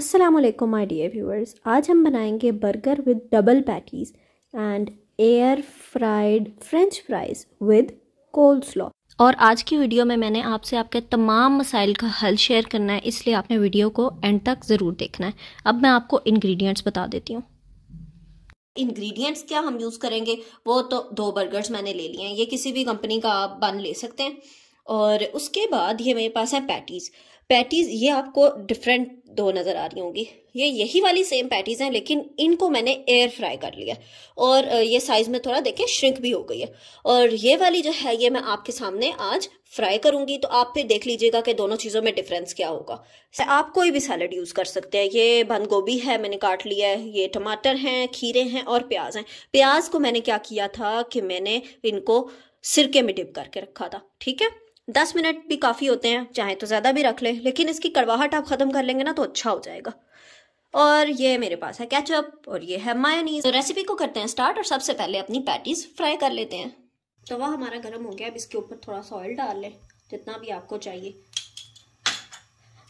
अस्सलाम वालेकुम my dear viewers. आज हम बनाएंगे burger with double patties and air fried French fries with coleslaw. और आज की वीडियो में मैंने आपसे आपके तमाम मसाइल का हल शेयर करना है, इसलिए आपने वीडियो को एंड तक ज़रूर देखना है। अब मैं आपको इंग्रेडिएंट्स बता देती हूँ। इंग्रेडिएंट्स क्या हम यूज़ करेंगे, वो तो 2 बर्गर्स मैंने ले लिए हैं। ये किसी भी कंपनी का आप बन ले सकते हैं। और उसके बाद ये मेरे पास है पैटीज़। ये आपको डिफरेंट 2 नज़र आ रही होंगी। ये यही वाली सेम पैटीज़ हैं, लेकिन इनको मैंने एयर फ्राई कर लिया और ये साइज़ में थोड़ा देखें श्रिंक भी हो गई है। और ये वाली जो है ये मैं आपके सामने आज फ्राई करूंगी, तो आप फिर देख लीजिएगा कि दोनों चीज़ों में डिफरेंस क्या होगा। आप कोई भी सैलड यूज़ कर सकते हैं। ये बंद गोभी है, मैंने काट लिया है। ये टमाटर हैं, खीरे हैं और प्याज हैं। प्याज को मैंने क्या किया था कि मैंने इनको सिरके में डिप करके रखा था। ठीक है, 10 मिनट भी काफ़ी होते हैं, चाहे तो ज़्यादा भी रख लें, लेकिन इसकी कड़वाहट आप ख़त्म कर लेंगे ना तो अच्छा हो जाएगा। और ये मेरे पास है केचप और ये है मायोनीज। तो रेसिपी को करते हैं स्टार्ट और सबसे पहले अपनी पैटीज फ्राई कर लेते हैं। तवा हमारा गर्म हो गया, अब इसके ऊपर थोड़ा सा ऑयल डाल लें, जितना भी आपको चाहिए।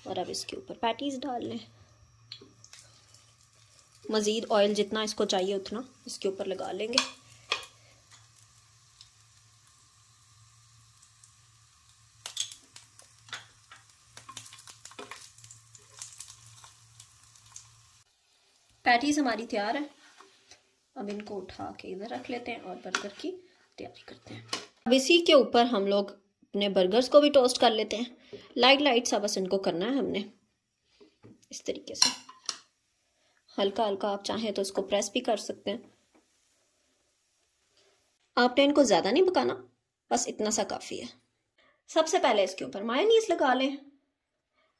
और अब इसके ऊपर पैटीज डाल लें। मज़ीद ऑयल जितना इसको चाहिए उतना इसके ऊपर लगा लेंगे। पैटीज हमारी तैयार है। अब इनको उठा के इधर रख लेते हैं और बर्गर की तैयारी करते हैं। अब इसी के ऊपर हम लोग अपने बर्गर्स को भी टोस्ट कर लेते हैं। लाइट सा बस इनको करना है हमने, इस तरीके से हल्का हल्का। आप चाहें तो इसको प्रेस भी कर सकते हैं। आपने इनको ज़्यादा नहीं पकाना, बस इतना सा काफ़ी है। सबसे पहले इसके ऊपर मायोनीज लगा लें।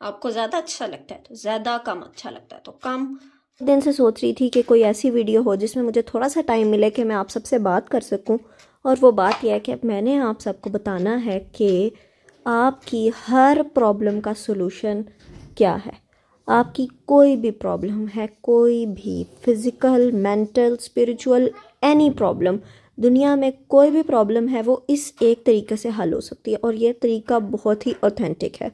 आपको ज़्यादा अच्छा लगता है तो ज़्यादा, कम अच्छा लगता है तो कम। दिन से सोच रही थी कि कोई ऐसी वीडियो हो जिसमें मुझे थोड़ा सा टाइम मिले कि मैं आप सबसे बात कर सकूं। और वो बात यह है कि मैंने आप सबको बताना है कि आपकी हर प्रॉब्लम का सलूशन क्या है। आपकी कोई भी प्रॉब्लम है, कोई भी physical, mental, spiritual, any problem, दुनिया में कोई भी प्रॉब्लम है, वो इस एक तरीके से हल हो सकती है। और ये तरीका बहुत ही ऑथेंटिक है।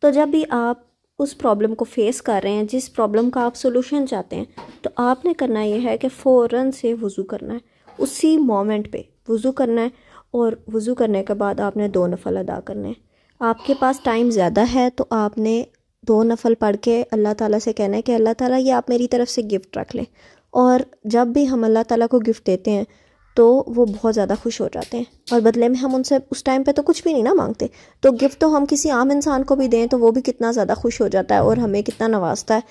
तो जब भी आप उस प्रॉब्लम को फेस कर रहे हैं, जिस प्रॉब्लम का आप सोल्यूशन चाहते हैं, तो आपने करना यह है कि फ़ौरन से वज़ू करना है। उसी मोमेंट पे वज़ू करना है और वज़ू करने के बाद आपने 2 नफल अदा करने हैं। आपके पास टाइम ज़्यादा है तो आपने 2 नफल पढ़ के अल्लाह ताला से कहना है कि अल्लाह ताला ये आप मेरी तरफ से गिफ्ट रख लें। और जब भी हम अल्लाह ताला को गिफ्ट देते हैं तो वो बहुत ज़्यादा खुश हो जाते हैं और बदले में हम उनसे उस टाइम पे तो कुछ भी नहीं ना मांगते। तो गिफ्ट तो हम किसी आम इंसान को भी दें तो वो भी कितना ज़्यादा खुश हो जाता है और हमें कितना नवाजता है।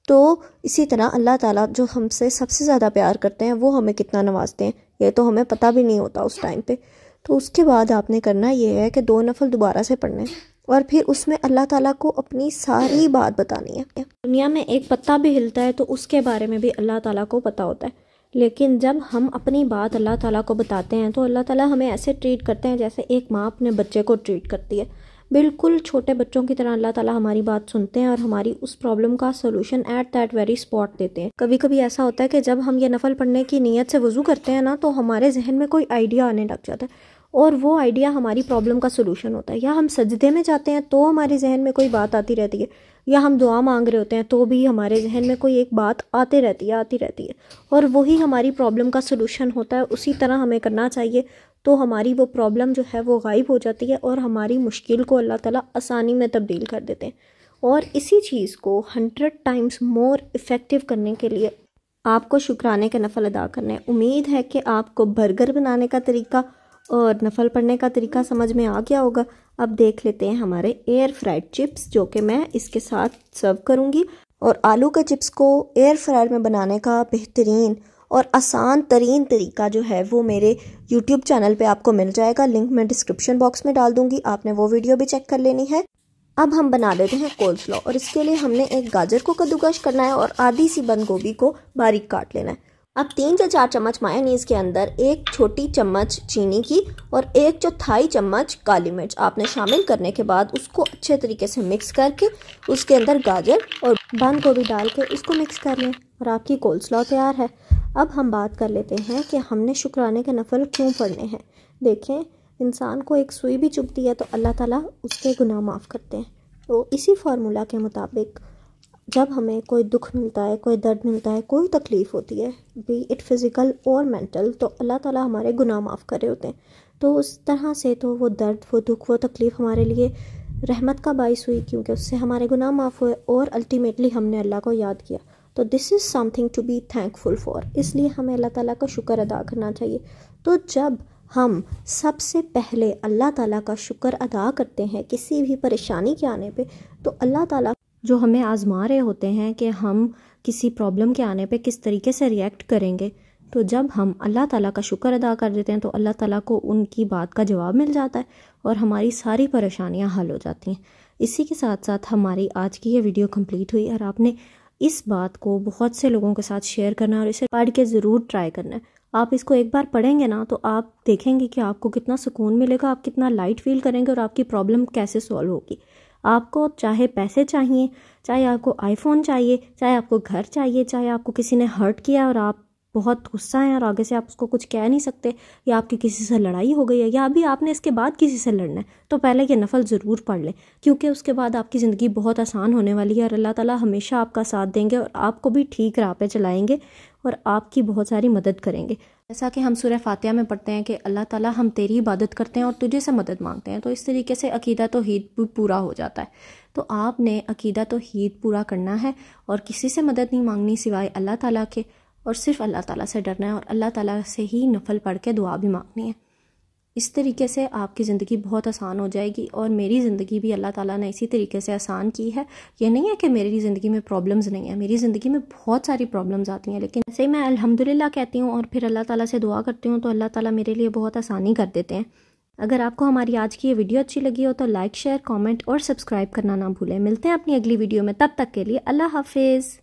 तो इसी तरह अल्लाह ताला जो हमसे सबसे ज़्यादा प्यार करते हैं वो हमें कितना नवाजते हैं, ये तो हमें पता भी नहीं होता उस टाइम पे। तो उसके बाद आपने करना ये है कि 2 नफल दोबारा से पढ़ने और फिर उसमें अल्लाह ताला को अपनी सारी बात बतानी है। दुनिया में एक पत्ता भी हिलता है तो उसके बारे में भी अल्लाह ताला को पता होता है, लेकिन जब हम अपनी बात अल्लाह ताला को बताते हैं तो अल्लाह ताला हमें ऐसे ट्रीट करते हैं जैसे एक माँ अपने बच्चे को ट्रीट करती है। बिल्कुल छोटे बच्चों की तरह अल्लाह ताला हमारी बात सुनते हैं और हमारी उस प्रॉब्लम का solution at that very spot देते हैं। कभी कभी ऐसा होता है कि जब हम ये नफल पढ़ने की नीयत से वज़ू करते हैं ना, तो हमारे जहन में कोई आइडिया आने लग जाता है और वो आइडिया हमारी प्रॉब्लम का सोल्यूशन होता है। या हम सजदे में जाते हैं तो हमारे जहन में कोई बात आती रहती है, या हम दुआ मांग रहे होते हैं तो भी हमारे जहन में कोई एक बात आती रहती है और वही हमारी प्रॉब्लम का सलूशन होता है। उसी तरह हमें करना चाहिए, तो हमारी वो प्रॉब्लम जो है वो गायब हो जाती है और हमारी मुश्किल को अल्लाह ताला आसानी में तब्दील कर देते हैं। और इसी चीज़ को 100 टाइम्स मोर इफ़ेक्टिव करने के लिए आपको शुक्राने के नफल अदा करने हैं। उम्मीद है कि आपको बर्गर बनाने का तरीका और नफल पढ़ने का तरीका समझ में आ गया होगा। अब देख लेते हैं हमारे एयर फ्राइड चिप्स, जो कि मैं इसके साथ सर्व करूंगी। और आलू के चिप्स को एयर फ्रायर में बनाने का बेहतरीन और आसान तरीन तरीका जो है वो मेरे यूट्यूब चैनल पे आपको मिल जाएगा। लिंक मैं डिस्क्रिप्शन बॉक्स में डाल दूंगी, आपने वो वीडियो भी चेक कर लेनी है। अब हम बना लेते हैं कोल्स्लॉ। और इसके लिए हमने एक गाजर को कद्दूकस करना है और आधी सी बंद गोभी को बारीक काट लेना है। अब 3 से 4 चम्मच मायोनीज़ के अंदर 1 छोटी चम्मच चीनी की और 1/4 चम्मच काली मिर्च आपने शामिल करने के बाद उसको अच्छे तरीके से मिक्स करके उसके अंदर गाजर और बंद गोभी डाल के उसको मिक्स कर लें और आपकी कोल्स्लॉ तैयार है। अब हम बात कर लेते हैं कि हमने शुक्राने के नफल क्यों पढ़ने हैं। देखें, इंसान को एक सुई भी चुभती है तो अल्लाह ताला उसके गुनाह माफ़ करते हैं। तो इसी फार्मूला के मुताबिक जब हमें कोई दुख मिलता है, कोई दर्द मिलता है, कोई तकलीफ़ होती है, बी इट फ़िज़िकल और मेंटल, तो अल्लाह ताला हमारे गुनाह माफ़ कर रहे होते हैं। तो उस तरह से तो वो दर्द, वो दुख, वो तकलीफ़ हमारे लिए रहमत का बाइस हुई, क्योंकि उससे हमारे गुनाह माफ़ हुए और अल्टीमेटली हमने अल्लाह को याद किया। तो this is something to be thankful for. इसलिए हमें अल्लाह ताला का शुक्र अदा करना चाहिए। तो जब हम सबसे पहले अल्लाह ताला का शुक्र अदा करते हैं किसी भी परेशानी के आने पे, तो अल्लाह ताला जो हमें आज़मा रहे होते हैं कि हम किसी प्रॉब्लम के आने पे किस तरीके से रिएक्ट करेंगे, तो जब हम अल्लाह ताला का शुक्र अदा कर देते हैं तो अल्लाह ताला को उनकी बात का जवाब मिल जाता है और हमारी सारी परेशानियां हल हो जाती हैं। इसी के साथ साथ हमारी आज की ये वीडियो कंप्लीट हुई और आपने इस बात को बहुत से लोगों के साथ शेयर करना और इसे पढ़ के ज़रूर ट्राई करना है। आप इसको एक बार पढ़ेंगे ना तो आप देखेंगे कि आपको कितना सुकून मिलेगा, आप कितना लाइट फील करेंगे और आपकी प्रॉब्लम कैसे सॉल्व होगी। आपको चाहे पैसे चाहिए, चाहे आपको आईफोन चाहिए, चाहे आपको घर चाहिए, चाहे आपको किसी ने हर्ट किया और आप बहुत गुस्सा हैं और आगे से आप उसको कुछ कह नहीं सकते, या आपकी किसी से लड़ाई हो गई है, या अभी आपने इसके बाद किसी से लड़ना है, तो पहले ये नफल ज़रूर पढ़ लें, क्योंकि उसके बाद आपकी ज़िंदगी बहुत आसान होने वाली है और अल्लाह ताला हमेशा आपका साथ देंगे और आपको भी ठीक राह पे चलाएंगे और आपकी बहुत सारी मदद करेंगे। जैसा कि हम सूरह फातिहा में पढ़ते हैं कि अल्लाह ताला हम तेरी इबादत करते हैं और तुझे से मदद मांगते हैं, तो इस तरीके से अकीदा तौहीद भी पूरा हो जाता है। तो आपने अकीदा तौहीद पूरा करना है और किसी से मदद नहीं मांगनी सिवाय अल्लाह ताला के, और सिर्फ अल्लाह ताला से डरना है और अल्लाह ताला से ही नफल पढ़ के दुआ भी मांगनी है। इस तरीके से आपकी ज़िंदगी बहुत आसान हो जाएगी और मेरी ज़िंदगी भी अल्लाह ताला ने इसी तरीके से आसान की है। ये नहीं है कि मेरी ज़िंदगी में प्रॉब्लम्स नहीं है, मेरी ज़िंदगी में बहुत सारी प्रॉब्लम्स आती हैं, लेकिन ऐसे ही मैं अल्हम्दुलिल्लाह कहती हूँ और फिर अल्लाह ताला से दुआ करती हूँ तो अल्लाह ताला मेरे लिए बहुत आसानी कर देते हैं। अगर आपको हमारी आज की ये वीडियो अच्छी लगी हो तो लाइक, शेयर, कॉमेंट और सब्सक्राइब करना ना भूलें। मिलते हैं अपनी अगली वीडियो में, तब तक के लिए अल्लाह हाफिज़।